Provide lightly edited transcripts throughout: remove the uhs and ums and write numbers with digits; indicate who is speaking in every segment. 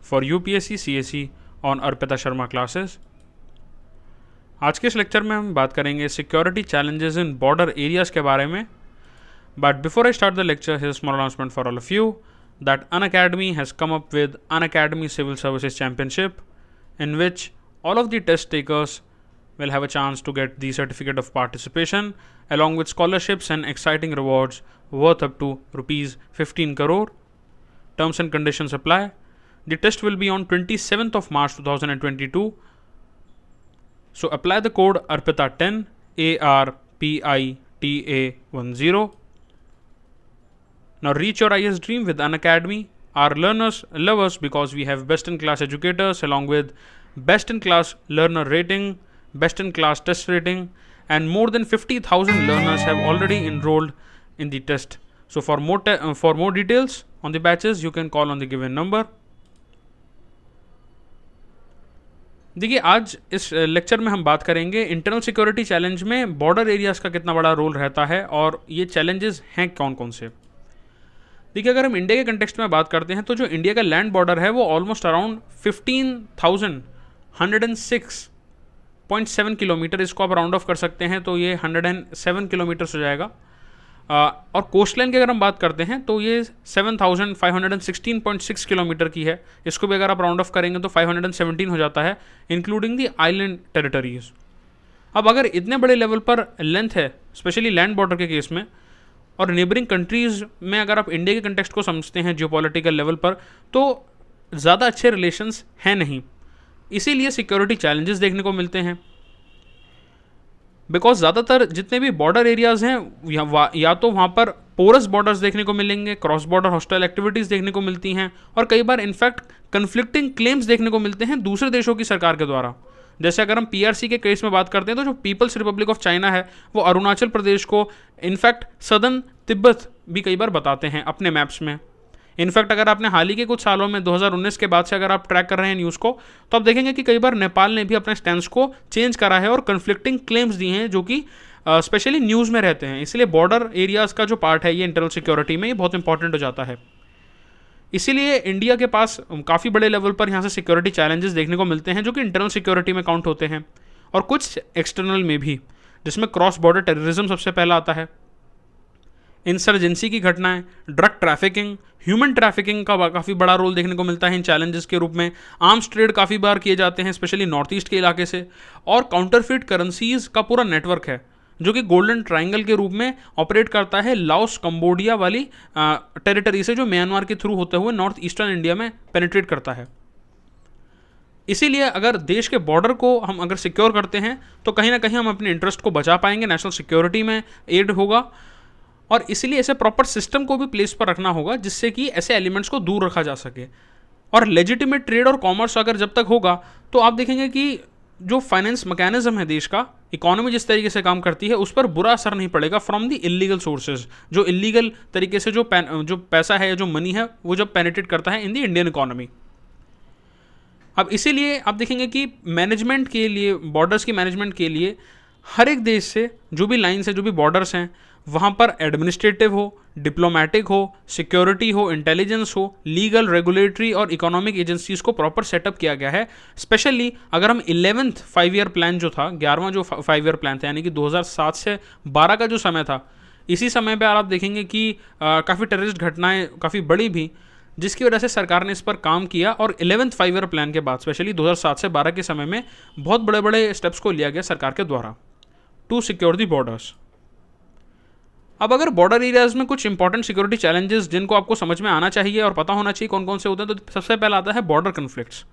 Speaker 1: for UPSC CSE on Arpita Sharma classes. आज के इस लेक्चर में हम बात करेंगे security challenges in border areas के बारे में। But before I start the lecture, here is small announcement for all of you that Unacademy has come up with Unacademy Civil Services Championship, in which all of the test takers will have a chance to get the certificate of participation along with scholarships and exciting rewards worth up to rupees 15 crore. Terms and conditions apply. The test will be on 27th of March 2022. So apply the code ARPITA10 ARPITA10. Now reach your IAS dream with Unacademy. Our learners love us because we have best-in-class educators along with best-in-class learner rating, best-in-class test rating, and more than 50,000 learners have already enrolled in the test. So for more details on the batches, you can call on the given number. देखिए, आज इस lecture में हम बात करेंगे internal security challenge में border areas का कितना बड़ा रोल रहता है और ये चैलेंजेस हैं कौन कौन से। देखिए, अगर हम इंडिया के कंटेक्स्ट में बात करते हैं तो जो इंडिया का लैंड बॉर्डर है वो ऑलमोस्ट अराउंड 15,106.7 किलोमीटर, इसको आप राउंड ऑफ कर सकते हैं तो ये 107 किलोमीटर हो जाएगा। और कोस्ट लाइन की अगर हम बात करते हैं तो ये 7,516.6 किलोमीटर की है, इसको भी अगर आप राउंड ऑफ करेंगे तो 517 हो जाता है, इंक्लूडिंग द आइलैंड टेरिटरीज। अब अगर इतने बड़े लेवल पर लेंथ है, स्पेशली लैंड बॉर्डर के केस में, और नेबरिंग कंट्रीज़ में अगर आप इंडिया के कंटेक्स्ट को समझते हैं जियोपॉलिटिकल लेवल पर, तो ज़्यादा अच्छे रिलेशंस हैं नहीं, इसीलिए सिक्योरिटी चैलेंजेस देखने को मिलते हैं। बिकॉज ज़्यादातर जितने भी बॉर्डर एरियाज़ हैं या तो वहाँ पर पोरस बॉर्डर्स देखने को मिलेंगे, क्रॉस बॉर्डर हॉस्टाइल एक्टिविटीज़ देखने को मिलती हैं, और कई बार इनफैक्ट कन्फ्लिक्टिंग क्लेम्स देखने को मिलते हैं दूसरे देशों की सरकार के द्वारा। जैसे अगर हम PRC के केस में बात करते हैं तो जो पीपल्स रिपब्लिक ऑफ चाइना है वो अरुणाचल प्रदेश को इनफैक्ट सदर्न तिब्बत भी कई बार बताते हैं अपने मैप्स में। इनफैक्ट अगर आपने हाल ही के कुछ सालों में 2019 के बाद से अगर आप ट्रैक कर रहे हैं न्यूज़ को, तो आप देखेंगे कि कई बार नेपाल ने भी अपने स्टैंड को चेंज करा है और कन्फ्लिक्टिंग क्लेम्स दिए हैं जो कि स्पेशली न्यूज़ में रहते हैं। इसलिए बॉर्डर एरियाज़ का जो पार्ट है ये इंटरनल सिक्योरिटी में ये बहुत इंपॉर्टेंट हो जाता है। इसीलिए इंडिया के पास काफ़ी बड़े लेवल पर यहाँ से सिक्योरिटी चैलेंजेस देखने को मिलते हैं जो कि इंटरनल सिक्योरिटी में काउंट होते हैं, और कुछ एक्सटर्नल में भी, जिसमें क्रॉस बॉर्डर टेररिज्म सबसे पहला आता है, इंसर्जेंसी की घटनाएं, ड्रग ट्रैफिकिंग, ह्यूमन ट्रैफिकिंग का काफ़ी बड़ा रोल देखने को मिलता है इन चैलेंजेस के रूप में। आर्म्स ट्रेड काफ़ी बार किए जाते हैं स्पेशली नॉर्थ ईस्ट के इलाके से, और काउंटरफिट करेंसीज का पूरा नेटवर्क है जो कि गोल्डन ट्रायंगल के रूप में ऑपरेट करता है लाओस कंबोडिया वाली टेरिटरी से, जो म्यांमार के थ्रू होते हुए नॉर्थ ईस्टर्न इंडिया में पेनिट्रेट करता है। इसीलिए अगर देश के बॉर्डर को हम अगर सिक्योर करते हैं तो कहीं ना कहीं हम अपने इंटरेस्ट को बचा पाएंगे, नेशनल सिक्योरिटी में एड होगा, और इसीलिए ऐसे प्रॉपर सिस्टम को भी प्लेस पर रखना होगा जिससे कि ऐसे एलिमेंट्स को दूर रखा जा सके। और लेजिटिमेट ट्रेड और कॉमर्स अगर जब तक होगा तो आप देखेंगे कि जो फाइनेंस मैकेनिज्म है देश का, इकोनॉमी जिस तरीके से काम करती है उस पर बुरा असर नहीं पड़ेगा फ्रॉम द इलीगल सोर्सेज। जो इलीगल तरीके से जो पैसा है, जो मनी है, वो जब पेनिट्रेट करता है इन द इंडियन इकोनॉमी। अब इसीलिए आप देखेंगे कि मैनेजमेंट के लिए, बॉर्डर्स की मैनेजमेंट के लिए हर एक देश से जो भी लाइन्स है, जो भी बॉर्डर्स हैं, वहाँ पर एडमिनिस्ट्रेटिव हो, डिप्लोमेटिक हो, सिक्योरिटी हो, इंटेलिजेंस हो, लीगल, रेगुलेटरी और इकोनॉमिक एजेंसीज को प्रॉपर सेटअप किया गया है। स्पेशली अगर हम 11th 5 ईयर प्लान जो था, 11वां जो 5 ईयर प्लान था, यानी कि 2007 से 12 का जो समय था, इसी समय पर आप देखेंगे कि काफ़ी टेररिस्ट घटनाएं काफ़ी बड़ी भी, जिसकी वजह से सरकार ने इस पर काम किया, और 11th 5 ईयर प्लान के बाद स्पेशली 2007 से 12 के समय में बहुत बड़े बड़े स्टेप्स को लिया गया सरकार के द्वारा टू सिक्योर द बॉर्डर्स। अब अगर बॉर्डर एरियाज में कुछ इंपॉर्टेंट सिक्योरिटी चैलेंजेस जिनको आपको समझ में आना चाहिए और पता होना चाहिए कौन कौन से होते हैं, तो सबसे पहला आता है बॉर्डर कन्फ्लिक्ट्स।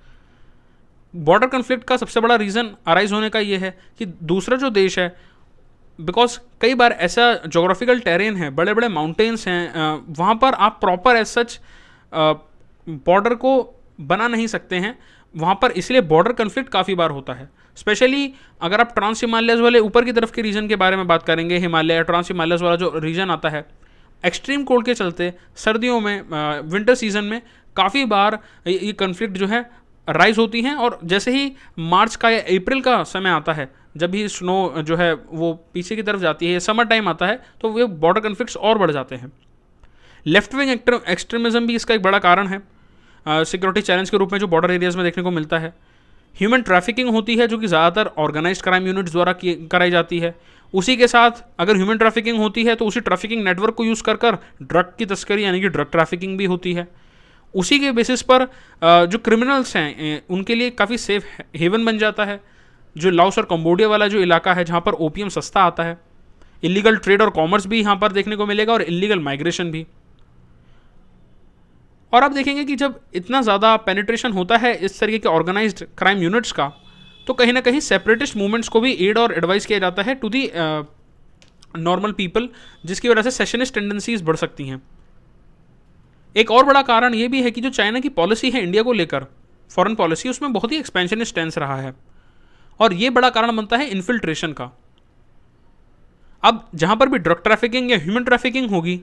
Speaker 1: बॉर्डर कन्फ्लिक्ट का सबसे बड़ा रीज़न अराइज होने का ये है कि दूसरा जो देश है, बिकॉज कई बार ऐसा जोग्राफिकल टेरेन है, बड़े बड़े माउंटेन्स हैं, वहाँ पर आप प्रॉपर एज सच बॉर्डर को बना नहीं सकते हैं वहाँ पर, इसलिए बॉर्डर कन्फ्लिक्ट काफ़ी बार होता है। स्पेशली अगर आप ट्रांस हिमालयस वाले ऊपर की तरफ के रीजन के बारे में बात करेंगे, हिमालय या ट्रांस हिमालयस वाला जो रीजन आता है, एक्सट्रीम कोल्ड के चलते सर्दियों में, विंटर सीजन में काफ़ी बार ये कन्फ्लिक्ट जो है राइज होती हैं, और जैसे ही मार्च का या अप्रैल का समय आता है, जब भी स्नो जो है वो पीछे की तरफ जाती है, समर टाइम आता है, तो वो बॉर्डर कन्फ्लिक्ट्स और बढ़ जाते हैं। लेफ्ट विंग एक्सट्रीमिज्म भी इसका एक बड़ा कारण है। सिक्योरिटी चैलेंज के रूप में जो बॉर्डर एरियाज़ में देखने को मिलता है। ह्यूमन ट्रैफिकिंग होती है जो कि ज़्यादातर ऑर्गेनाइज्ड क्राइम यूनिट्स द्वारा कराई जाती है। उसी के साथ अगर ह्यूमन ट्रैफिकिंग होती है तो उसी ट्रैफिकिंग नेटवर्क को यूज़ कर ड्रग की तस्करी यानी कि ड्रग ट्रैफिकिंग भी होती है। उसी के बेसिस पर जो क्रिमिनल्स हैं उनके लिए काफ़ी सेफ हेवन बन जाता है। जो लाओस और कंबोडिया वाला जो इलाका है जहाँ पर ओपीएम सस्ता आता है, इलीगल ट्रेड और कॉमर्स भी यहाँ पर देखने को मिलेगा और इलीगल माइग्रेशन भी। और आप देखेंगे कि जब इतना ज़्यादा पेनिट्रेशन होता है इस तरीके के ऑर्गेनाइज्ड क्राइम यूनिट्स का, तो कहीं ना कहीं सेपरेटिस्ट मूवमेंट्स को भी एड और एडवाइस किया जाता है टू दी नॉर्मल पीपल, जिसकी वजह से सेशनिस्ट टेंडेंसीज बढ़ सकती हैं। एक और बड़ा कारण ये भी है कि जो चाइना की पॉलिसी है इंडिया को लेकर, फॉरेन पॉलिसी, उसमें बहुत ही एक्सपेंशनिस्ट स्टैंस रहा है और ये बड़ा कारण बनता है इन्फिल्ट्रेशन का। अब जहाँ पर भी ड्रग ट्रैफिकिंग या ह्यूमन ट्रैफिकिंग होगी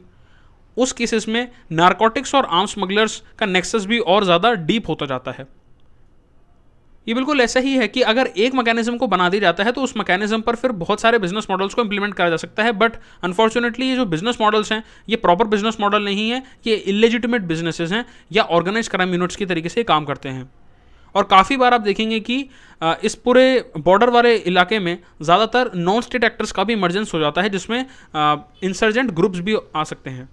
Speaker 1: उस केसेस में नारकोटिक्स और आर्म्स स्मगलर्स का नेक्सस भी और ज़्यादा डीप होता जाता है। ये बिल्कुल ऐसा ही है कि अगर एक मैकेनिज्म को बना दिया जाता है तो उस मैकेनिज्म पर फिर बहुत सारे बिजनेस मॉडल्स को इंप्लीमेंट करा जा सकता है, बट अनफॉर्चुनेटली ये जो बिजनेस मॉडल्स हैं ये प्रॉपर बिजनेस मॉडल नहीं है, ये इलेजिटिमेट बिजनेसेस हैं या ऑर्गेनाइज क्राइम यूनिट्स की तरीके से काम करते हैं। और काफ़ी बार आप देखेंगे कि इस पूरे बॉर्डर वाले इलाके में ज़्यादातर नॉन स्टेट एक्टर्स का भी इमरजेंस हो जाता है, जिसमें इंसर्जेंट ग्रुप्स भी आ सकते हैं।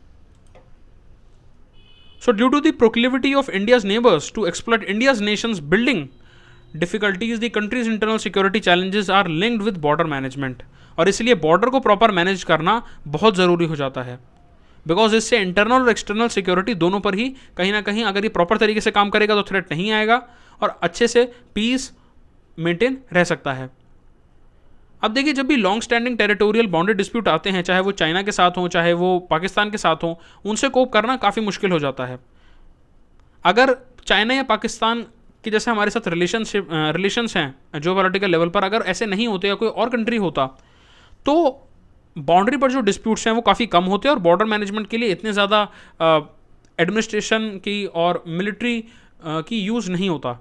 Speaker 1: So due to the proclivity of India's neighbors to exploit India's nation's building difficulties, the country's internal security challenges are linked with border management। और इसलिए बॉर्डर को प्रॉपर मैनेज करना बहुत ज़रूरी हो जाता है, बिकॉज इससे इंटरनल और एक्सटर्नल सिक्योरिटी दोनों पर ही कहीं ना कहीं अगर ये प्रॉपर तरीके से काम करेगा तो थ्रेट नहीं आएगा और अच्छे से पीस मेंटेन रह सकता है। अब देखिए, जब भी long standing territorial boundary dispute आते हैं, चाहे वो चाइना के साथ हों चाहे वो पाकिस्तान के साथ हों, उनसे कोप करना काफ़ी मुश्किल हो जाता है। अगर चाइना या पाकिस्तान के जैसे हमारे साथ रिलेशंस हैं जो पॉलिटिकल लेवल पर, अगर ऐसे नहीं होते या कोई और कंट्री होता तो बाउंड्री पर जो डिस्प्यूट्स हैं वो काफ़ी कम होते और बॉर्डर मैनेजमेंट के लिए इतने ज़्यादा एडमिनिस्ट्रेशन की और मिलिट्री की यूज़ नहीं होता।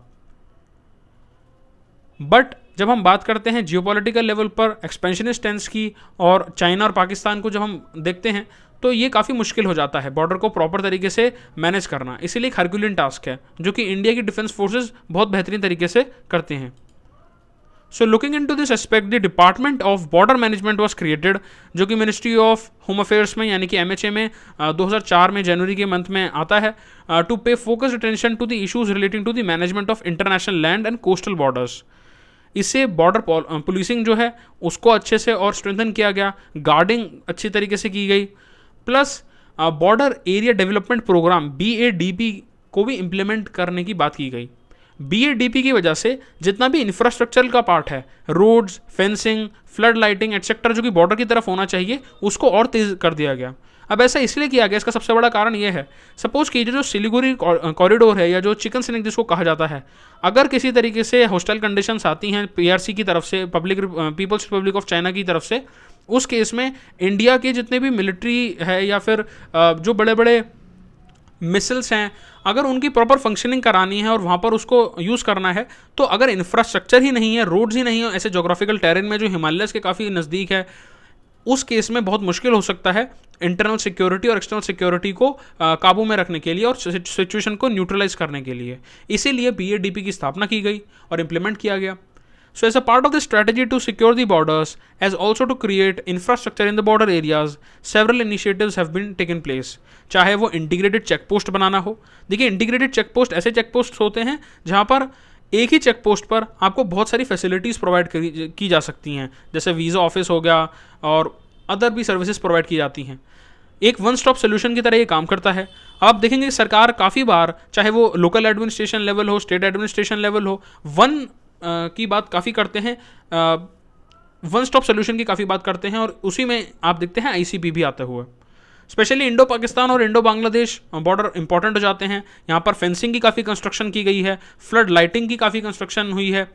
Speaker 1: बट जब हम बात करते हैं जियोपॉलिटिकल लेवल पर एक्सपेंशनिस्ट टेंस की और चाइना और पाकिस्तान को जब हम देखते हैं तो ये काफ़ी मुश्किल हो जाता है बॉर्डर को प्रॉपर तरीके से मैनेज करना। इसीलिए एक हरक्यूलियन टास्क है जो कि इंडिया की डिफेंस फोर्सेस बहुत बेहतरीन तरीके से करते हैं। So looking into this aspect, the department of border management was created, जो कि मिनिस्ट्री ऑफ होम अफेयर्स में यानी कि MHA में 2004 में जनवरी के मंथ में आता है, to pay focused attention to the issues relating to the management of international land and coastal borders. इससे बॉर्डर पुलिसिंग जो है उसको अच्छे से और स्ट्रेंथन किया गया, गार्डिंग अच्छी तरीके से की गई, plus border area development programme BADP को भी इम्प्लीमेंट करने की बात की गई। BADP की वजह से जितना भी इंफ्रास्ट्रक्चर का पार्ट है, roads, fencing, flood lighting etcetera, जो कि बॉर्डर की तरफ होना चाहिए, उसको और तेज कर दिया गया। अब ऐसा इसलिए किया गया, इसका सबसे बड़ा कारण यह है, सपोज कीजिए जो सिलीगुड़ी कॉरिडोर है या जो चिकन स्नैक जिसको कहा जाता है, अगर किसी तरीके से हॉस्टाइल कंडीशंस आती हैं PRC की तरफ से, पीपल्स रिपब्लिक ऑफ चाइना की तरफ से, उस केस में इंडिया के जितने भी मिलिट्री है या फिर जो बड़े बड़े मिसिल्स हैं, अगर उनकी प्रॉपर फंक्शनिंग करानी है और वहाँ पर उसको यूज़ करना है, तो अगर इंफ्रास्ट्रक्चर ही नहीं है, रोड्स ही नहीं है, ऐसे जोग्राफिकल टेरेन में जो हिमालयस के काफ़ी नज़दीक है, उस केस में बहुत मुश्किल हो सकता है इंटरनल सिक्योरिटी और एक्सटर्नल सिक्योरिटी को काबू में रखने के लिए और सिचुएशन को न्यूट्रलाइज करने के लिए। इसीलिए BADP की स्थापना की गई और इम्प्लीमेंट किया गया। So as a part of the strategy to secure the borders, as also to create infrastructure in the border areas, several initiatives have been taken place। चाहे वो इंटीग्रेटेड चेक पोस्ट बनाना हो, देखिए इंटीग्रेटेड चेक पोस्ट ऐसे check post होते हैं जहाँ पर एक ही चेक पोस्ट पर आपको बहुत सारी फैसिलिटीज़ प्रोवाइड की जा सकती हैं, जैसे वीज़ा ऑफिस हो गया और अदर भी सर्विसेज प्रोवाइड की जाती हैं। एक वन स्टॉप सोल्यूशन की तरह ये काम करता है। आप देखेंगे सरकार काफ़ी बार, चाहे वो लोकल एडमिनिस्ट्रेशन लेवल हो, स्टेट एडमिनिस्ट्रेशन लेवल हो, वन की बात काफ़ी करते हैं, वन स्टॉप सोल्यूशन की काफ़ी बात करते हैं, और उसी में आप देखते हैं ICP भी आते हुए। स्पेशली इंडो पाकिस्तान और इंडो बांग्लादेश बॉर्डर इंपॉर्टेंट हो जाते हैं। यहाँ पर फेंसिंग की काफ़ी कंस्ट्रक्शन की गई है, फ्लड लाइटिंग की काफ़ी कंस्ट्रक्शन हुई है,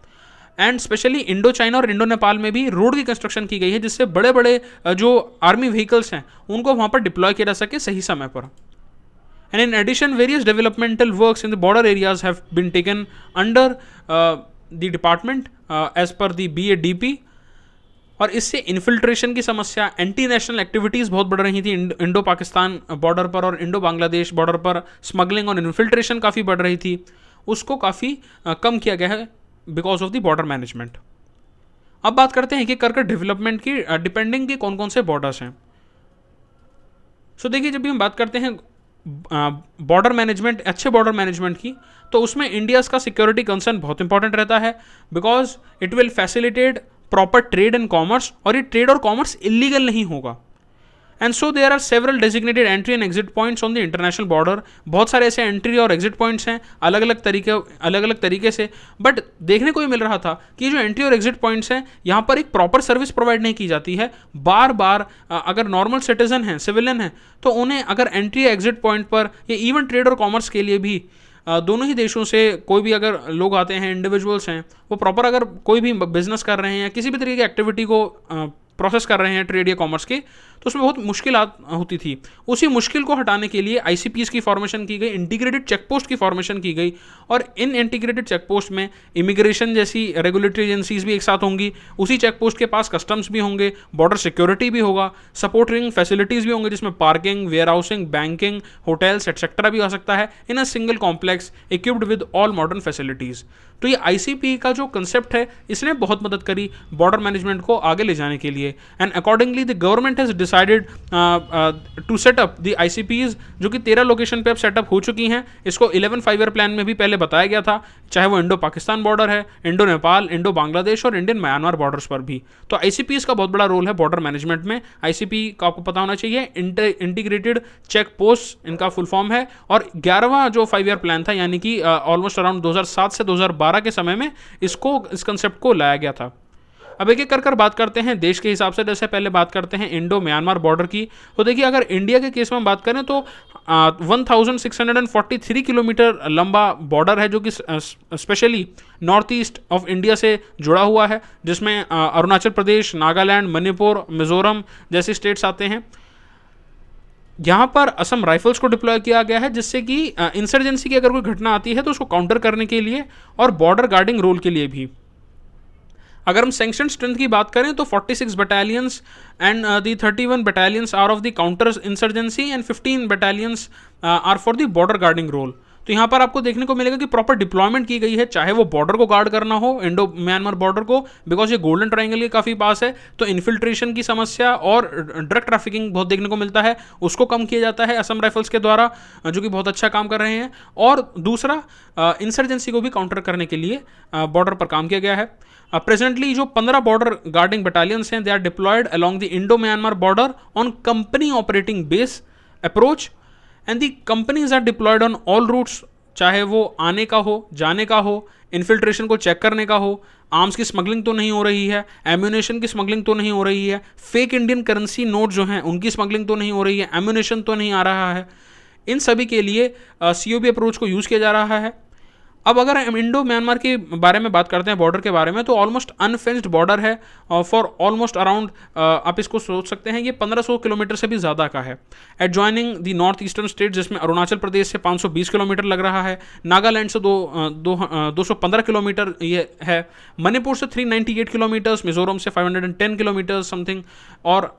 Speaker 1: एंड स्पेशली इंडो चाइना और इंडो नेपाल में भी रोड की कंस्ट्रक्शन की गई है, जिससे बड़े बड़े जो आर्मी व्हीकल्स हैं उनको वहाँ पर डिप्लॉय किया जा सके सही समय पर। And in addition various developmental works in the border areas have been taken under the department as per the BADP। और इससे इन्फिल्ट्रेशन की समस्या, एंटी नेशनल एक्टिविटीज़ बहुत बढ़ रही थी इंडो पाकिस्तान बॉर्डर पर और इंडो बांग्लादेश बॉर्डर पर, स्मगलिंग और इन्फिल्ट्रेशन काफ़ी बढ़ रही थी, उसको काफ़ी कम किया गया है because of the border management. अब बात करते हैं कि कर डेवलपमेंट की डिपेंडिंग के कौन कौन से बॉर्डर्स हैं। सो देखिए, जब भी हम बात करते हैं बॉर्डर मैनेजमेंट, अच्छे बॉर्डर मैनेजमेंट की, तो उसमें इंडिया का सिक्योरिटी कंसर्न बहुत इंपॉर्टेंट रहता है, because it will facilitate proper trade and commerce, और ये ट्रेड और कॉमर्स इलीगल नहीं होगा। And so there are several designated entry and exit points on the international border. बहुत सारे ऐसे एंट्री और एग्जिट पॉइंट्स हैं अलग अलग तरीके से, बट देखने को ये मिल रहा था कि जो एंट्री और एग्जिट पॉइंट्स हैं यहाँ पर एक प्रॉपर सर्विस प्रोवाइड नहीं की जाती है। बार बार अगर नॉर्मल सिटीजन हैं, सिविलियन हैं, तो उन्हें अगर एंट्री या एग्जिट पॉइंट पर या इवन ट्रेड और कॉमर्स के लिए भी दोनों ही देशों से कोई भी अगर लोग आते हैं, इंडिविजुअल्स हैं, वो प्रॉपर अगर कोई भी बिजनेस कर रहे हैं या किसी भी तरीके की एक्टिविटी को प्रोसेस कर रहे हैं ट्रेड या कॉमर्स के, तो उसमें बहुत मुश्किल होती थी। उसी मुश्किल को हटाने के लिए आईसीपीएस की फॉर्मेशन की गई, इंटीग्रेटेड चेक पोस्ट की फॉर्मेशन की गई, और इन इंटीग्रेटेड चेक पोस्ट में इमिग्रेशन जैसी रेगुलेटरी एजेंसीज भी एक साथ होंगी, उसी चेक पोस्ट के पास कस्टम्स भी होंगे, बॉर्डर सिक्योरिटी भी होगा, सपोर्टिंग फैसिलिटीज़ भी होंगे जिसमें parking, warehousing, banking, hotels etcetera भी आ सकता है in a single complex equipped with all modern facilities. तो ये आईसीपी का जो कंसेप्ट है, इसने बहुत मदद करी बॉर्डर मैनेजमेंट को आगे ले जाने के लिए। And accordingly the government has decided to set up the ICPs, जो कि 13 लोकेशन पे अब सेटअप हो चुकी हैं। इसको 11 5-ईयर प्लान में भी पहले बताया गया था, चाहे वो इंडो पाकिस्तान बॉर्डर है, इंडो नेपाल, इंडो बांग्लादेश और इंडियन म्यांमार बॉर्डर्स पर भी। तो आईसीपीज का बहुत बड़ा रोल है बॉर्डर मैनेजमेंट में। आईसीपी का आपको पता होना चाहिए, इंटीग्रेटेड चेक पोस्ट इनका फुल फॉर्म है, और 11वां जो 5-ईयर प्लान था, यानी कि ऑलमोस्ट अराउंड 2007 से 2012 के समय में इस कंसेप्ट को लाया गया था। अब एक एक कर बात करते हैं देश के हिसाब से। जैसे पहले बात करते हैं इंडो म्यांमार बॉर्डर की, तो देखिए अगर इंडिया के केस में हम बात करें तो 1643 किलोमीटर लंबा बॉर्डर है, जो कि specially north east of India से जुड़ा हुआ है, जिसमें अरुणाचल प्रदेश, नागालैंड, मणिपुर, मिजोरम जैसे स्टेट्स आते हैं। यहाँ पर असम राइफल्स को डिप्लॉय किया गया है, जिससे कि इंसर्जेंसी की अगर कोई घटना आती है तो उसको काउंटर करने के लिए और बॉर्डर गार्डिंग रोल के लिए भी। अगर हम सैंक्शन स्ट्रेंथ की बात करें तो 46 battalions and the 31 battalions are of the counter insurgency and 15 battalions are for the border guarding role. तो यहाँ पर आपको देखने को मिलेगा कि प्रॉपर डिप्लॉयमेंट की गई है, चाहे वो बॉर्डर को गार्ड करना हो, इंडो म्यांमार बॉर्डर को, बिकॉज ये गोल्डन ट्रायंगल के काफ़ी पास है, तो इन्फिल्ट्रेशन की समस्या और ड्रग ट्रैफिकिंग बहुत देखने को मिलता है, उसको कम किया जाता है असम राइफल्स के द्वारा, जो कि बहुत अच्छा काम कर रहे हैं। और दूसरा, इंसर्जेंसी को भी काउंटर करने के लिए बॉर्डर पर काम किया गया है। प्रेजेंटली जो 15 बॉर्डर गार्डिंग बटालियंस हैं, they are deployed along the Indo Myanmar border on company operating base approach, and the companies are deployed on all routes, चाहे वो आने का हो, जाने का हो, इन्फिल्ट्रेशन को चेक करने का हो, आर्म्स की स्मगलिंग तो नहीं हो रही है, एम्यूनेशन की स्मगलिंग तो नहीं हो रही है, फेक इंडियन करेंसी नोट जो हैं उनकी स्मगलिंग तो नहीं हो रही है, एम्यूनेशन तो नहीं आ रहा है। इन सभी के लिए सीओबी अप्रोच को यूज़ किया जा रहा है। अब अगर हम इंडो म्यांमार के बारे में बात करते हैं, बॉर्डर के बारे में, तो ऑलमोस्ट अनफेंस्ड बॉर्डर है फॉर ऑलमोस्ट अराउंड, आप इसको सोच सकते हैं ये 1500 किलोमीटर से भी ज़्यादा का है। Adjoining the north eastern state, जिसमें अरुणाचल प्रदेश से 520 किलोमीटर लग रहा है, नागालैंड से 215 किलोमीटर ये है, मणिपुर से 398 किलोमीटर्स, मिजोरम से 510 किलोमीटर समथिंग। और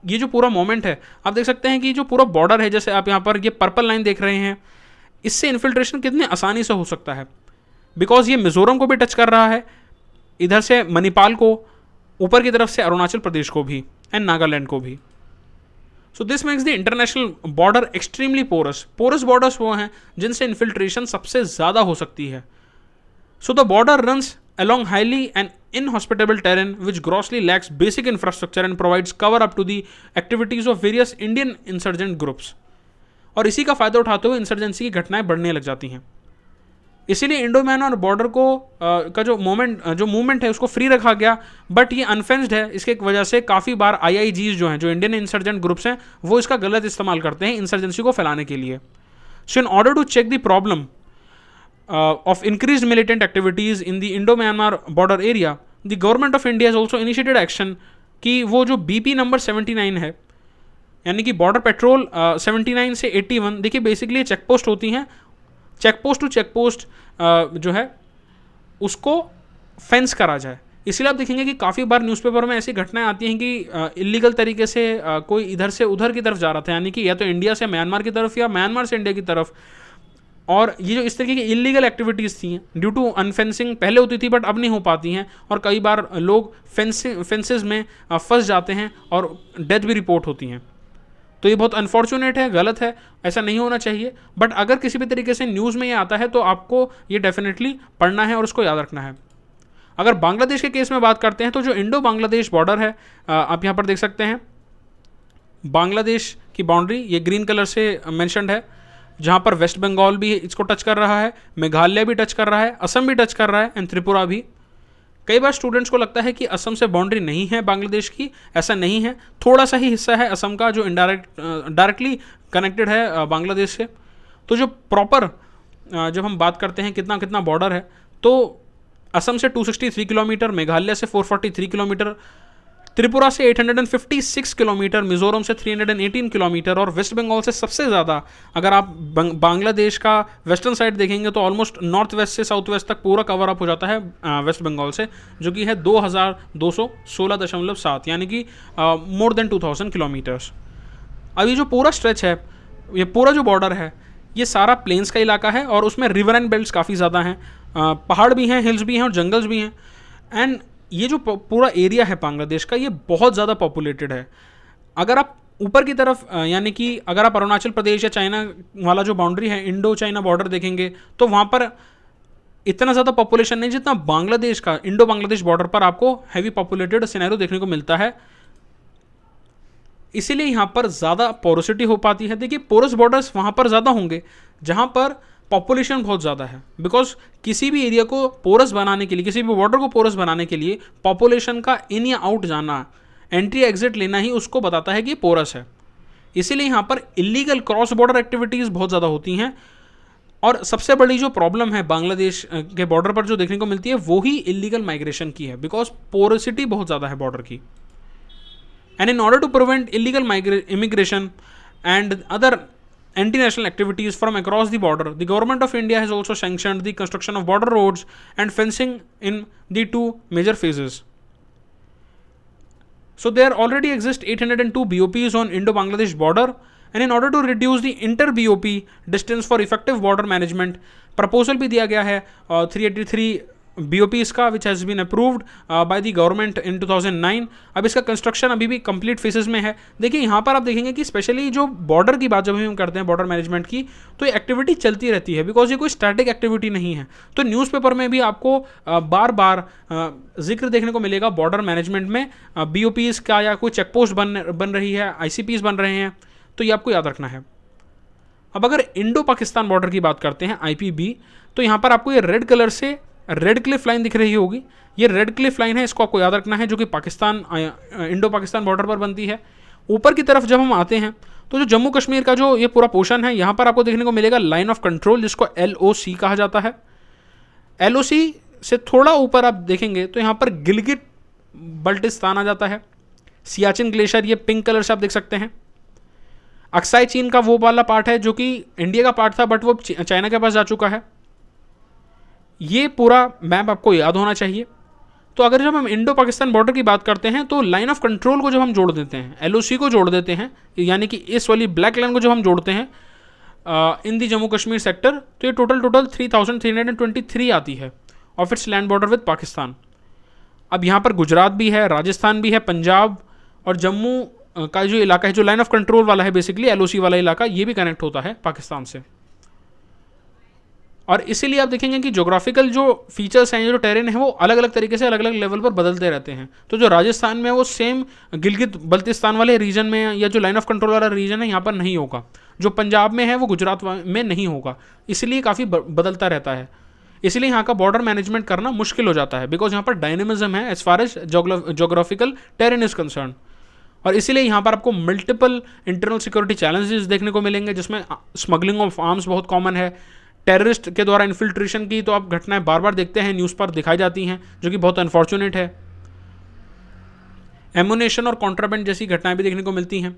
Speaker 1: ये जो पूरा मोमेंट है, आप देख सकते हैं कि जो पूरा बॉर्डर है, जैसे आप यहाँ पर ये पर्पल लाइन देख रहे हैं, इससे इन्फिल्ट्रेशन कितने आसानी से हो सकता है, बिकॉज ये मिजोरम को भी टच कर रहा है, इधर से मणिपाल को, ऊपर की तरफ से अरुणाचल प्रदेश को भी, एंड नागालैंड को भी। So this makes the international border extremely porous. Porous borders वो हैं जिनसे इन्फिल्ट्रेशन सबसे ज़्यादा हो सकती है। So the border runs along highly and inhospitable terrain which grossly lacks basic infrastructure and provides cover up to the activities of various Indian insurgent groups। और इसी का फ़ायदा उठाते हुए इंसर्जेंसी की घटनाएं बढ़ने लग जाती हैं। इसीलिए इंडो म्यांमार बॉर्डर को का जो मूवमेंट है उसको फ्री रखा गया, बट ये अनफेंस्ड है। इसके वजह से काफ़ी बार IIGs जो हैं, जो इंडियन इंसर्जेंट ग्रुप्स हैं, वो इसका गलत इस्तेमाल करते हैं इंसर्जेंसी को फैलाने के लिए। So in order to check the problem of increased militant activities in the Indo-Myanmar border area, the government of India has also initiated action कि वो जो BP नंबर 79 है, यानी कि बॉर्डर पेट्रोल 79 से 81, देखिए बेसिकली चेक पोस्ट होती हैं, check post to check post जो है उसको फेंस करा जाए। इसलिए आप देखेंगे कि काफ़ी बार न्यूज़पेपर में ऐसी घटनाएं आती हैं कि इलीगल तरीके से कोई इधर से उधर की तरफ जा रहा था, यानी कि या तो इंडिया से म्यांमार की तरफ या म्यांमार से इंडिया की तरफ, और ये जो इस तरीके की इलीगल एक्टिविटीज़ थी ड्यू टू अनफेंसिंग पहले होती थी बट अब नहीं हो पाती हैं, और कई बार लोग फेंसेस में फंस जाते हैं और डेथ भी रिपोर्ट होती हैं। तो ये बहुत अनफॉर्चुनेट है, गलत है, ऐसा नहीं होना चाहिए। बट अगर किसी भी तरीके से न्यूज़ में ये आता है तो आपको ये डेफिनेटली पढ़ना है और उसको याद रखना है। अगर बांग्लादेश के केस में बात करते हैं तो जो इंडो बांग्लादेश बॉर्डर है, आप यहाँ पर देख सकते हैं बांग्लादेश की बाउंड्री ये ग्रीन कलर से मेंशन्ड है, जहाँ पर वेस्ट बंगाल भी इसको टच कर रहा है, मेघालय भी टच कर रहा है, असम भी टच कर रहा है एंड त्रिपुरा भी। कई बार स्टूडेंट्स को लगता है कि असम से बाउंड्री नहीं है बांग्लादेश की, ऐसा नहीं है, थोड़ा सा ही हिस्सा है असम का जो डायरेक्टली कनेक्टेड है बांग्लादेश से। तो जो प्रॉपर जब हम बात करते हैं कितना कितना बॉर्डर है, तो असम से 263 किलोमीटर, मेघालय से 443 किलोमीटर, त्रिपुरा से 856 किलोमीटर, मिजोरम से 318 किलोमीटर, और वेस्ट बंगाल से सबसे ज़्यादा अगर आप बांग्लादेश का वेस्टर्न साइड देखेंगे तो ऑलमोस्ट नॉर्थ वेस्ट से साउथ वेस्ट तक पूरा कवर अप हो जाता है वेस्ट बंगाल से, जो कि है 2216.7, यानी कि मोर देन 2000 किलोमीटर्स। अब ये जो पूरा स्ट्रेच है, ये पूरा जो बॉर्डर है, ये सारा प्लेन्स का इलाका है और उसमें रिवर एंड बेल्ट्स काफ़ी ज़्यादा हैं, पहाड़ भी हैं, हिल्स भी हैं और जंगल्स भी हैं। एंड ये जो पूरा एरिया है बांग्लादेश का, ये बहुत ज़्यादा पॉपुलेटेड है। अगर आप ऊपर की तरफ यानी कि अगर आप अरुणाचल प्रदेश या चाइना वाला जो बाउंड्री है, इंडो चाइना बॉर्डर देखेंगे तो वहाँ पर इतना ज़्यादा पॉपुलेशन नहीं जितना बांग्लादेश का इंडो बांग्लादेश बॉर्डर पर आपको हैवी पॉपुलेटेड सिनेरियो देखने को मिलता है। इसीलिए यहाँ पर ज़्यादा पोरोसिटी हो पाती है। देखिए, पोरस बॉर्डर्स वहाँ पर ज़्यादा होंगे जहाँ पर पॉपुलेशन बहुत ज़्यादा है, बिकॉज किसी भी एरिया को पोरस बनाने के लिए, किसी भी बॉर्डर को पोरस बनाने के लिए पॉपुलेशन का इन या आउट जाना, एंट्री एग्जिट लेना ही उसको बताता है कि पोरस है। इसीलिए यहाँ पर इलीगल क्रॉस बॉर्डर एक्टिविटीज़ बहुत ज़्यादा होती हैं। और सबसे बड़ी जो प्रॉब्लम है बांग्लादेश के बॉर्डर पर जो देखने को मिलती है वो ही इलीगल माइग्रेशन की है, बिकॉज पोरोसिटी बहुत ज़्यादा है बॉर्डर की। And in order to prevent illegal immigration and other anti-national activities from across the border, the government of India has also sanctioned the construction of border roads and fencing in the two major phases. So there already exist 802 BOPs on Indo-Bangladesh border, and in order to reduce the inter-BOP distance for effective border management, proposal भी दिया गया है 383 BOPs का, which has been approved by the government in 2009। अब इसका construction अभी भी complete faces में है। देखिए, यहाँ पर आप देखेंगे कि स्पेशली जो बॉर्डर की बात जब हम करते हैं बॉर्डर मैनेजमेंट की, तो ये एक्टिविटी चलती रहती है, बिकॉज ये कोई स्टैटिक एक्टिविटी नहीं है। तो न्यूज़पेपर में भी आपको बार बार जिक्र देखने को मिलेगा बॉर्डर मैनेजमेंट में BOPs का, या कोई चेकपोस्ट बन रही है, ICPs बन रहे हैं, तो ये आपको याद रखना है। अब अगर इंडो पाकिस्तान बॉर्डर की बात करते हैं IPB, तो यहाँ पर आपको ये रेड कलर से रेड क्लिफ लाइन दिख रही होगी, ये रेड क्लिफ लाइन है, इसको आपको याद रखना है, जो कि पाकिस्तान इंडो पाकिस्तान बॉर्डर पर बनती है। ऊपर की तरफ जब हम आते हैं तो जो जम्मू कश्मीर का जो ये पूरा पोर्शन है, यहाँ पर आपको देखने को मिलेगा लाइन ऑफ कंट्रोल, जिसको LOC कहा जाता है। LOC से थोड़ा ऊपर आप देखेंगे तो यहाँ पर गिलगित बल्टिस्तान आ जाता है। सियाचिन ग्लेशियर, ये पिंक कलर से आप देख सकते हैं। अक्साई चीन का वो वाला पार्ट है जो कि इंडिया का पार्ट था बट वो चाइना के पास जा चुका है। ये पूरा मैप आपको याद होना चाहिए। तो अगर जब हम इंडो पाकिस्तान बॉर्डर की बात करते हैं तो लाइन ऑफ कंट्रोल को जब हम जोड़ देते हैं, LOC को जोड़ देते हैं, यानी कि इस वाली ब्लैक लाइन को जब हम जोड़ते हैं इन दी जम्मू कश्मीर सेक्टर, तो ये टोटल 3323 आती है of its land border with Pakistan. अब यहाँ पर गुजरात भी है, राजस्थान भी है, पंजाब और जम्मू का जो इलाका है, जो लाइन ऑफ कंट्रोल वाला है बेसिकली LOC वाला इलाका, ये भी कनेक्ट होता है पाकिस्तान से। और इसीलिए आप देखेंगे कि ज्योग्राफिकल जो फीचर्स हैं, जो टेरेन है, वो अलग अलग तरीके से अलग अलग लेवल पर बदलते रहते हैं। तो जो राजस्थान में वो सेम गिलगित बल्तिस्तान वाले रीजन में या जो लाइन ऑफ कंट्रोल वाला रीजन है यहाँ पर नहीं होगा, जो पंजाब में है वो गुजरात में नहीं होगा, इसलिए काफ़ी बदलता रहता है। इसलिए यहाँ का बॉर्डर मैनेजमेंट करना मुश्किल हो जाता है, बिकॉज यहाँ पर डायनेमिज्म है as far as geographical terrain is concerned. और इसीलिए यहाँ पर आपको मल्टीपल इंटरनल सिक्योरिटी चैलेंजेस देखने को मिलेंगे, जिसमें स्मगलिंग ऑफ आर्म्स बहुत कॉमन है, टेररिस्ट के द्वारा इन्फिल्ट्रेशन की तो आप घटनाएं बार बार देखते हैं, न्यूज़ पर दिखाई जाती हैं, जो कि बहुत अनफॉर्चुनेट है। एमुनेशन और कॉन्ट्राबैंड जैसी घटनाएं भी देखने को मिलती हैं।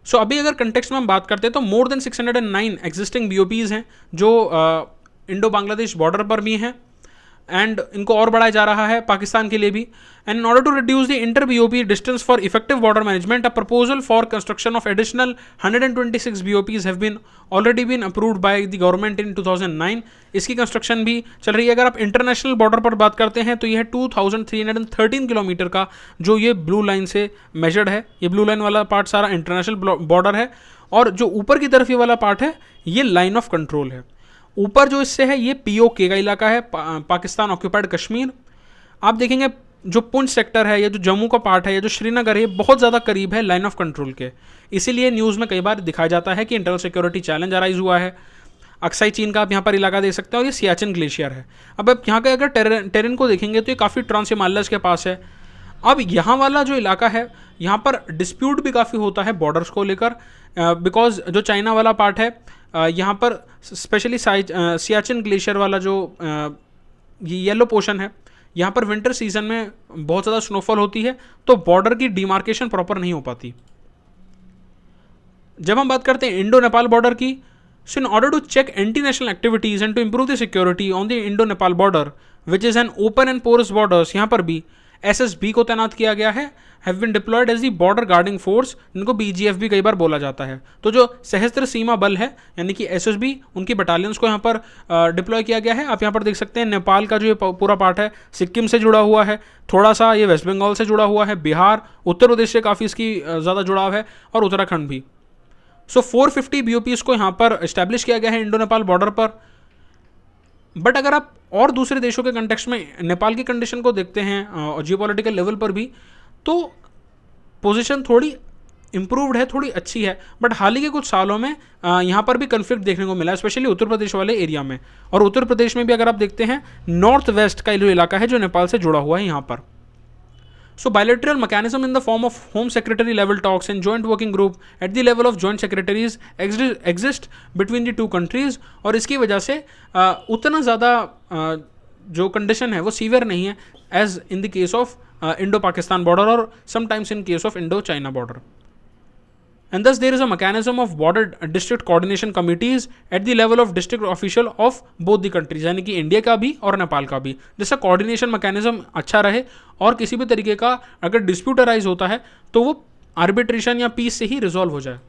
Speaker 1: सो अभी अगर कंटेक्स्ट में हम बात करते हैं तो मोर देन 609 एग्जिस्टिंग BOPs हैं जो इंडो बांग्लादेश बॉर्डर पर भी हैं। एंड इनको और बढ़ाया जा रहा है पाकिस्तान के लिए भी. And in order to reduce the inter BOP distance for effective border management, a proposal for construction of additional 126 BOPs have been already been approved by the government in 2009. इसकी कंस्ट्रक्शन भी चल रही है. अगर आप इंटरनेशनल बॉर्डर पर बात करते हैं तो यह 2313 किलोमीटर का जो ये ब्लू लाइन से मेजर्ड है. ये ब्लू लाइन वाला पार्ट सारा इंटरनेशनल बॉर्डर है, और जो ऊपर की तरफ ये वाला पार्ट है ये लाइन ऑफ कंट्रोल है. ऊपर जो इससे है ये POK का इलाका है, पाकिस्तान ऑक्यूपाइड कश्मीर. आप देखेंगे जो पुंछ सेक्टर है या जो जम्मू का पार्ट है या जो श्रीनगर है, ये बहुत ज़्यादा करीब है लाइन ऑफ कंट्रोल के. इसीलिए न्यूज़ में कई बार दिखाया जाता है कि इंटरनल सिक्योरिटी चैलेंज अराइज हुआ है. अक्साई चीन का आप यहाँ पर इलाका देख सकते हैं, और ये सियाचिन ग्लेशियर है. अब आप यहाँ का अगर टेरेन को देखेंगे तो ये काफ़ी ट्रांस हिमालयस के पास है. अब यहाँ वाला जो इलाका है यहाँ पर डिस्प्यूट भी काफ़ी होता है बॉर्डर्स को लेकर, बिकॉज जो चाइना वाला पार्ट है यहाँ पर स्पेशली सियाचिन ग्लेशियर वाला जो ये येलो पोर्शन है, यहाँ पर विंटर सीजन में बहुत ज़्यादा स्नोफॉल होती है, तो बॉर्डर की डिमार्केशन प्रॉपर नहीं हो पाती. जब हम बात करते हैं इंडो नेपाल बॉर्डर की, so in order to check anti national activities and to improve the security on the Indo Nepal border which is an open and porous borders, यहाँ पर भी SSB को तैनात किया गया है. Have been deployed as the border guarding force, इनको BGF भी कई बार बोला जाता है. तो जो सशस्त्र सीमा बल है यानी कि SSB, उनकी बटालियंस को यहाँ पर डिप्लॉय किया गया है. आप यहाँ पर देख सकते हैं नेपाल का जो ये पूरा पार्ट है सिक्किम से जुड़ा हुआ है, थोड़ा सा ये वेस्ट बंगाल से जुड़ा हुआ है, बिहार, उत्तर प्रदेश से काफ़ी इसकी ज़्यादा जुड़ाव है, और उत्तराखंड भी. सो 450 BOPs को यहाँ पर इस्टेब्लिश किया गया है इंडो नेपाल बॉर्डर पर. बट अगर आप और दूसरे देशों के कंटेक्स्ट में नेपाल की कंडीशन को देखते हैं और जियोपॉलिटिकल लेवल पर भी, तो पोजीशन थोड़ी इम्प्रूव्ड है, थोड़ी अच्छी है. बट हाल ही के कुछ सालों में यहाँ पर भी कन्फ्लिक्ट देखने को मिला है, स्पेशली उत्तर प्रदेश वाले एरिया में. और उत्तर प्रदेश में भी अगर आप देखते हैं नॉर्थ वेस्ट का जो इलाका है जो नेपाल से जुड़ा हुआ है यहाँ पर. So bilateral mechanism in the form of Home Secretary level talks and joint working group at the level of joint secretaries exist between the two countries. और इसकी वजह से उतना ज़्यादा जो कंडीशन है वो सीवियर नहीं है as in the case of Indo Pakistan border और sometimes in case of Indo China border. And thus there is a mechanism of border district coordination committees at the level of district official of both the countries, यानी कि India का भी और नेपाल का भी, जिससे coordination mechanism अच्छा रहे और किसी भी तरीके का अगर डिस्प्यूट अराइज होता है तो वो आर्बिट्रेशन या पीस से ही रिजॉल्व हो जाए.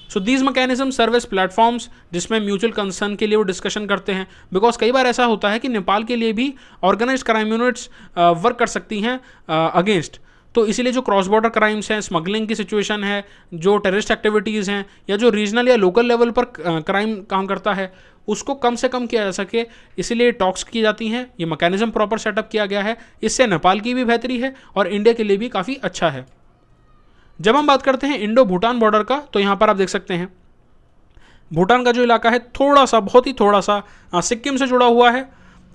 Speaker 1: So these mechanism serve as platforms जिसमें म्यूचुअल कंसर्न के लिए वो डिस्कशन करते हैं. बिकॉज कई बार ऐसा होता है कि नेपाल के लिए भी ऑर्गेनाइज क्राइम यूनिट्स वर्क कर सकती हैं अगेंस्ट. तो इसीलिए जो क्रॉस बॉर्डर क्राइम्स हैं, स्मगलिंग की सिचुएशन है, जो टेररिस्ट एक्टिविटीज़ हैं, या जो रीजनल या लोकल लेवल पर क्राइम काम करता है, उसको कम से कम किया जा सके, इसीलिए टॉक्स की जाती हैं. ये मैकेनिज्म प्रॉपर सेटअप किया गया है. इससे नेपाल की भी बेहतरी है और इंडिया के लिए भी काफ़ी अच्छा है. जब हम बात करते हैं इंडो भूटान बॉर्डर का, तो यहाँ पर आप देख सकते हैं भूटान का जो इलाका है थोड़ा सा, बहुत ही थोड़ा सा सिक्किम से जुड़ा हुआ है,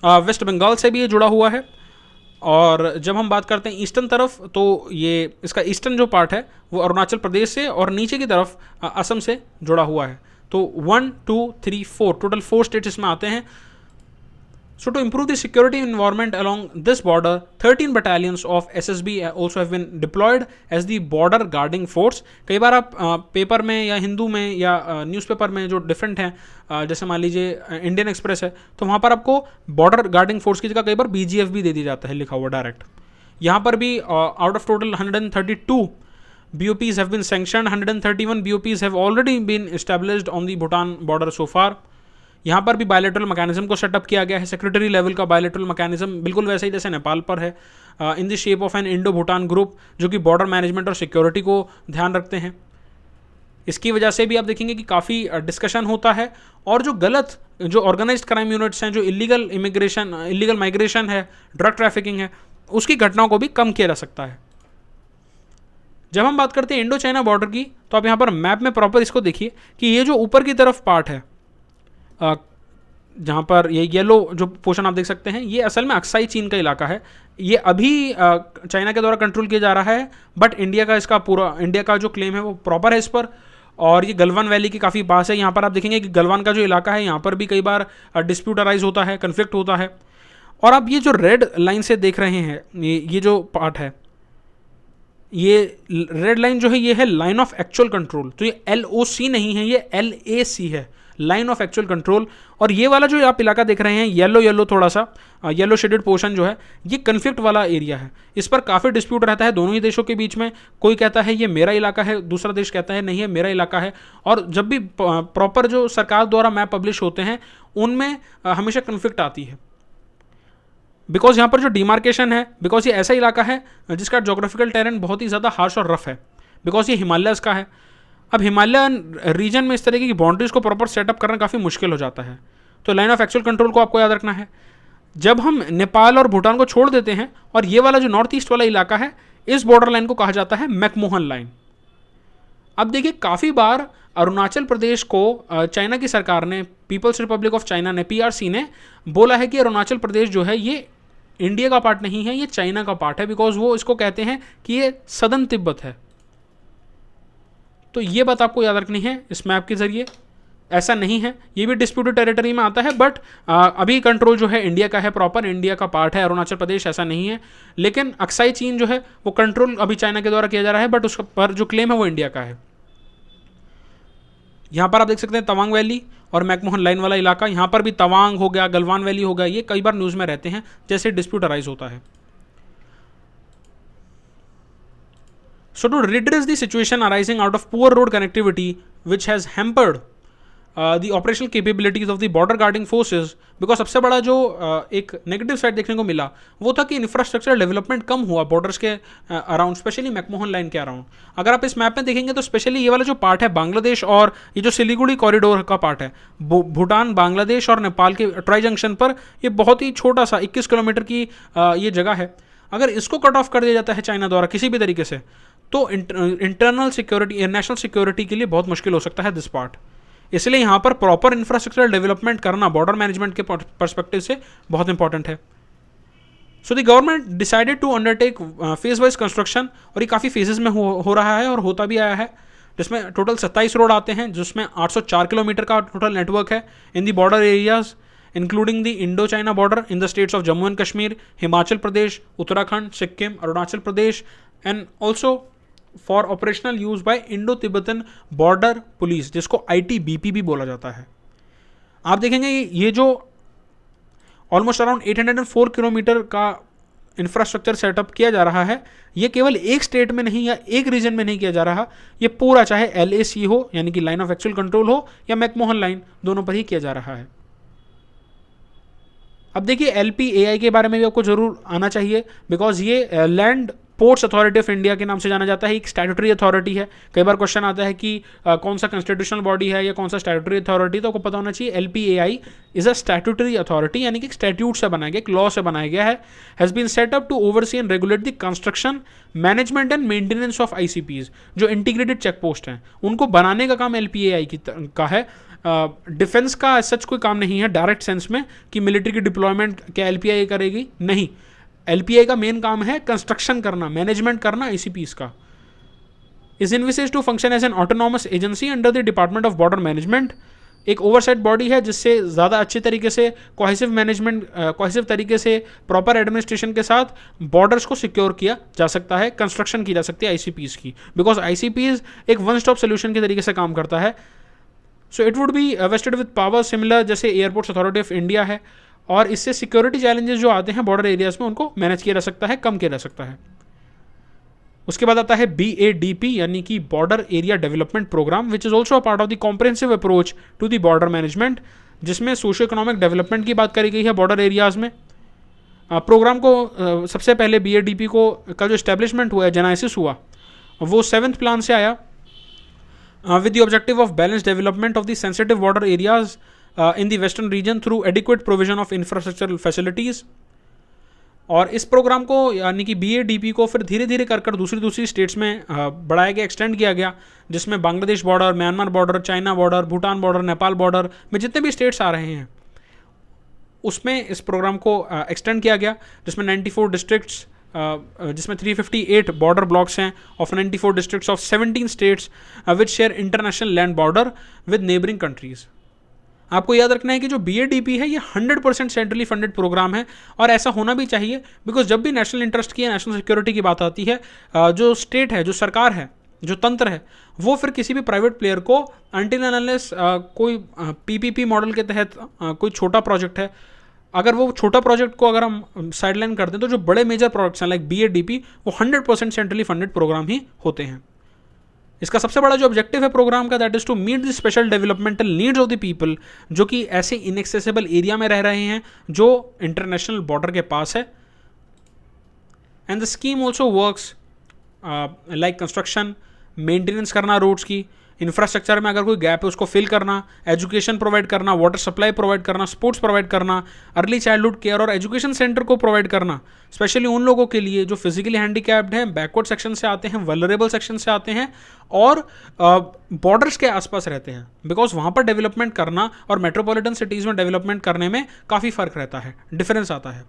Speaker 1: वेस्ट बंगाल से भी ये जुड़ा हुआ है. और जब हम बात करते हैं ईस्टर्न तरफ, तो ये इसका ईस्टर्न जो पार्ट है वो अरुणाचल प्रदेश से और नीचे की तरफ असम से जुड़ा हुआ है. तो 1, 2, 3, 4 टोटल 4 स्टेट्स इसमें आते हैं. सो to improve the security environment along this border, 13 battalions of SSB also have been deployed as the border guarding force. कई बार आप पेपर में या हिंदू में या न्यूज़पेपर में जो डिफरेंट हैं, जैसे मान लीजिए इंडियन एक्सप्रेस है, तो वहाँ पर आपको बॉर्डर गार्डिंग फोर्स की जगह कई बार BGF भी दे दी जाता है लिखा हुआ डायरेक्ट. यहाँ पर भी out of total 132 BOPs have been sanctioned, 131 BOPs have already been established on the Bhutan border so far. यहाँ पर भी बायलैटरल मैकेनिज्म को सेटअप किया गया है. सेक्रेटरी लेवल का बायलैटरल मैकेनिज्म बिल्कुल वैसे ही जैसे नेपाल पर है, in the shape of N Indo Bhutan group, जो कि बॉर्डर मैनेजमेंट और सिक्योरिटी को ध्यान रखते हैं. इसकी वजह से भी आप देखेंगे कि काफ़ी डिस्कशन होता है, और जो गलत जो ऑर्गेनाइज्ड क्राइम यूनिट्स हैं, जो इलीगल माइग्रेशन है, ड्रग ट्रैफिकिंग है, उसकी घटनाओं को भी कम किया जा सकता है. जब हम बात करते हैं इंडो चाइना बॉर्डर की, तो आप यहाँ पर मैप में प्रॉपर इसको देखिए कि ये जो ऊपर की तरफ पार्ट है, जहाँ पर ये येलो जो पोर्शन आप देख सकते हैं, ये असल में अक्साई चीन का इलाका है. ये अभी चाइना के द्वारा कंट्रोल किया जा रहा है, बट इंडिया का जो क्लेम है वो प्रॉपर है इस पर. और ये गलवान वैली के काफ़ी पास है. यहाँ पर आप देखेंगे कि गलवान का जो इलाका है, यहाँ पर भी कई बार डिस्प्यूट अराइज होता है, कन्फ्लिक्ट होता है. और आप ये जो रेड लाइन से देख रहे हैं, ये जो पार्ट है, ये रेड लाइन जो है ये है लाइन ऑफ एक्चुअल कंट्रोल, तो ये LOC नहीं है, ये LAC है, लाइन ऑफ एक्चुअल कंट्रोल। और ये वाला जो आप इलाका देख रहे हैं येलो येलो थोड़ा सा येलो शेडेड पोर्शन जो है ये कन्फ्लिक्ट वाला एरिया है। इस पर काफ़ी डिस्प्यूट रहता है दोनों ही देशों के बीच में। कोई कहता है ये मेरा इलाका है, दूसरा देश कहता है नहीं है मेरा इलाका है। और जब भी प्रॉपर जो सरकार द्वारा मैप पब्लिश होते हैं उनमें हमेशा कन्फ्लिक्ट आती है, बिकॉज यहाँ पर जो डिमार्केशन है, बिकॉज ये ऐसा इलाका है जिसका जोग्राफिकल टेरेन बहुत ही ज़्यादा हार्श और रफ है, बिकॉज ये हिमालयस का है। अब हिमालयन रीजन में इस तरीके की बाउंड्रीज को प्रॉपर सेटअप करना काफ़ी मुश्किल हो जाता है। तो लाइन ऑफ एक्चुअल कंट्रोल को आपको याद रखना है। जब हम नेपाल और भूटान को छोड़ देते हैं और ये वाला जो नॉर्थ ईस्ट वाला इलाका है, इस बॉर्डर लाइन को कहा जाता है मैकमोहन लाइन। अब देखिए काफ़ी बार अरुणाचल प्रदेश को चाइना की सरकार ने, पीपल्स रिपब्लिक ऑफ चाइना ने, PRC ने बोला है कि अरुणाचल प्रदेश जो है ये इंडिया का पार्ट नहीं है, ये चाइना का पार्ट है, बिकॉज वो इसको कहते हैं कि ये सदर्न तिब्बत है। तो ये बात आपको याद रखनी है इस मैप के जरिए। ऐसा नहीं है, ये भी डिस्प्यूटेड टेरिटरी में आता है, बट अभी कंट्रोल जो है इंडिया का है, प्रॉपर इंडिया का पार्ट है अरुणाचल प्रदेश, ऐसा नहीं है। लेकिन अक्साई चीन जो है वो कंट्रोल अभी चाइना के द्वारा किया जा रहा है, बट उस पर जो क्लेम है वो इंडिया का है। यहाँ पर आप देख सकते हैं तवांग वैली और मैकमोहन लाइन वाला इलाका, यहाँ पर भी तवांग हो गया, गलवान वैली हो गया, ये कई बार न्यूज़ में रहते हैं जैसे डिस्प्यूट अराइज होता है। So to redress the situation arising out of poor road connectivity, which has hampered the operational capabilities of the border guarding forces, because सबसे बड़ा जो एक नेगेटिव साइड देखने को मिला वो था कि इंफ्रास्ट्रक्चर डेवलपमेंट कम हुआ बॉर्डर्स के अराउंड, स्पेशली मैकमोहन लाइन के अराउंड। अगर आप इस मैप में देखेंगे तो स्पेशली ये वाला जो पार्ट है बांग्लादेश और ये जो सिलीगुड़ी कॉरिडोर का पार्ट है, भूटान, बांग्लादेश और नेपाल के ट्राई जंक्शन पर, ये बहुत ही छोटा सा 21 किलोमीटर की ये जगह है। अगर इसको कट ऑफ कर दिया जाता है चाइना द्वारा किसी भी तरीके से, तो इंटरनल सिक्योरिटी, नेशनल सिक्योरिटी के लिए बहुत मुश्किल हो सकता है दिस पार्ट। इसलिए यहाँ पर प्रॉपर इंफ्रास्ट्रक्चर डेवलपमेंट करना बॉर्डर मैनेजमेंट के पर्सपेक्टिव से बहुत इंपॉर्टेंट है। So the government decided to undertake phase wise construction, और ये काफ़ी फेजेस में हो रहा है और होता भी आया है, जिसमें टोटल 27 रोड आते हैं, जिसमें 804 किलोमीटर का टोटल नेटवर्क है in the border areas, including the Indo China border in the states of Jammu and Kashmir, Himachal Pradesh, Uttarakhand, Sikkim, Arunachal Pradesh, and also for operational use by Indo Tibetan border police, जिसको ITBP भी बोला जाता है। आप देखेंगे ये जो ऑलमोस्ट अराउंड 804 किलोमीटर का इंफ्रास्ट्रक्चर सेटअप किया जा रहा है, ये केवल एक स्टेट में नहीं या एक रीजन में नहीं किया जा रहा, ये पूरा चाहे LAC हो यानी कि लाइन ऑफ एक्चुअल कंट्रोल हो या मैकमोहन लाइन, दोनों पर ही किया जा रहा है। अब देखिए LPAI के बारे में भी आपको जरूर आना चाहिए, बिकॉज ये land ports authority of India के नाम से जाना जाता है, एक स्टैट्यूटरी अथॉरिटी है। कई बार क्वेश्चन आता है कि कौन सा कॉन्स्टिट्यूशनल बॉडी है या कौन सा स्टैट्यूटरी अथॉरिटी, तो आपको पता होना चाहिए LPAI is a statutory authority, यानी कि एक स्टैट्यूट से बनाया गया, एक लॉ से बनाया गया है, has been set up to oversee and regulate the construction, management and maintenance of ICPs, जो इंटीग्रेटेड चेक पोस्ट हैं उनको बनाने का काम LPAI का है। डिफेंस का सच कोई काम नहीं है डायरेक्ट सेंस में कि मिलिट्री की डिप्लॉयमेंट क्या LPAI करेगी, नहीं। LPAI का मेन काम है कंस्ट्रक्शन करना, मैनेजमेंट करना ICPs का। Is envisage to function as an autonomous agency under the department of border management, एक ओवरसाइट बॉडी है जिससे ज़्यादा अच्छे तरीके से कोहेसिव मैनेजमेंट, कोहेसिव तरीके से प्रॉपर एडमिनिस्ट्रेशन के साथ बॉर्डर्स को सिक्योर किया जा सकता है, कंस्ट्रक्शन की जा सकती है ICPs की, बिकॉज ICPs एक वन स्टॉप सोल्यूशन के तरीके से काम करता है। So it would be wasted with power similar जैसे एयरपोर्ट्स अथॉरिटी ऑफ इंडिया है, और इससे सिक्योरिटी चैलेंजेस जो आते हैं बॉर्डर एरियाज में उनको मैनेज किया जा सकता है, कम किया जा सकता है। उसके बाद आता है BADP यानी कि border area development program, which is also a part of the comprehensive approach to the border management, जिसमें सोशियो इकोनॉमिक डेवलपमेंट की बात करी गई है बॉर्डर एरियाज में। प्रोग्राम को सबसे पहले BADP का जो एस्टेब्लिशमेंट हुआ है, जेनाइसिस हुआ, वो 7th प्लान से आया, with the objective of balanced development of the sensitive border areas in the western region through adequate provision of infrastructural facilities। और इस प्रोग्राम को यानी कि BADP को फिर धीरे धीरे कर दूसरी स्टेट्स में बढ़ाया गया, एक्सटेंड किया गया, जिसमें Bangladesh border, Myanmar border, China border, Bhutan border, Nepal border में जितने भी स्टेट्स आ रहे हैं उसमें इस प्रोग्राम को एक्सटेंड किया गया, जिसमें 94 डिस्ट्रिक्ट्स, जिसमें 358 बॉर्डर ब्लॉक्स हैं of 94 districts of 17 states which share international land border with neighbouring countries. आपको याद रखना है कि जो BADP है ये 100% सेंट्रली फंडेड प्रोग्राम है, और ऐसा होना भी चाहिए, बिकॉज जब भी नेशनल इंटरेस्ट की या नेशनल सिक्योरिटी की बात आती है, जो स्टेट है, जो सरकार है, जो तंत्र है, वो फिर किसी भी प्राइवेट प्लेयर को अनटिल एंड अनलेस कोई PPP मॉडल के तहत कोई छोटा प्रोजेक्ट है, अगर वो छोटा प्रोजेक्ट को अगर हम साइडलाइन कर दें, तो जो बड़े मेजर प्रोजेक्ट्स हैं लाइक BADP वो 100% सेंट्रली फंडेड प्रोग्राम ही होते हैं। इसका सबसे बड़ा जो ऑब्जेक्टिव है प्रोग्राम का, that is to meet the special developmental needs of the people, जो कि ऐसे इनएक्सेसिबल एरिया में रह रहे हैं जो इंटरनेशनल बॉर्डर के पास है। And the scheme also works like construction, maintenance करना रोड्स की, इंफ्रास्ट्रक्चर में अगर कोई गैप है उसको फिल करना, एजुकेशन प्रोवाइड करना, वाटर सप्लाई प्रोवाइड करना, स्पोर्ट्स प्रोवाइड करना, अर्ली चाइल्डहुड केयर और एजुकेशन सेंटर को प्रोवाइड करना, स्पेशली उन लोगों के लिए जो फिजिकली हैंडीकैप्ड हैं, बैकवर्ड सेक्शन से आते हैं, वल्नरेबल सेक्शन से आते हैं और बॉर्डर्स के आसपास रहते हैं, बिकॉज वहाँ पर डेवलपमेंट करना और मेट्रोपॉलिटन सिटीज़ में डेवलपमेंट करने में काफ़ी फ़र्क रहता है, डिफरेंस आता है।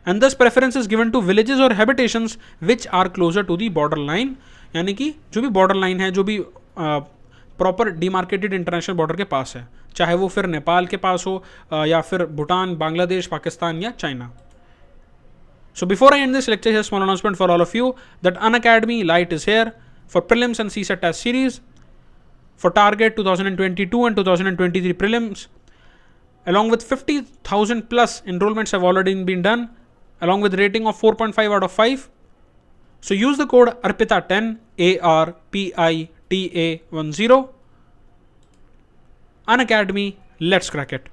Speaker 1: And thus preference is given to villages और habitations which are closer to the border line, यानी कि जो भी बॉर्डर लाइन है, जो भी प्रॉपर डिमार्केटेड इंटरनेशनल बॉर्डर के पास है, चाहे वो फिर नेपाल के पास हो या फिर भूटान, बांग्लादेश, पाकिस्तान या China. So before I end this lecture, here's a small announcement for all of you that Unacademy Lite is here for prelims and CSET test series for target 2022 and 2023 prelims. Along with 50,000 plus enrollments have already been done, along with rating of 4.5 out of 5. So use the code ARPITA10, ARPITA10. Unacademy, let's crack it.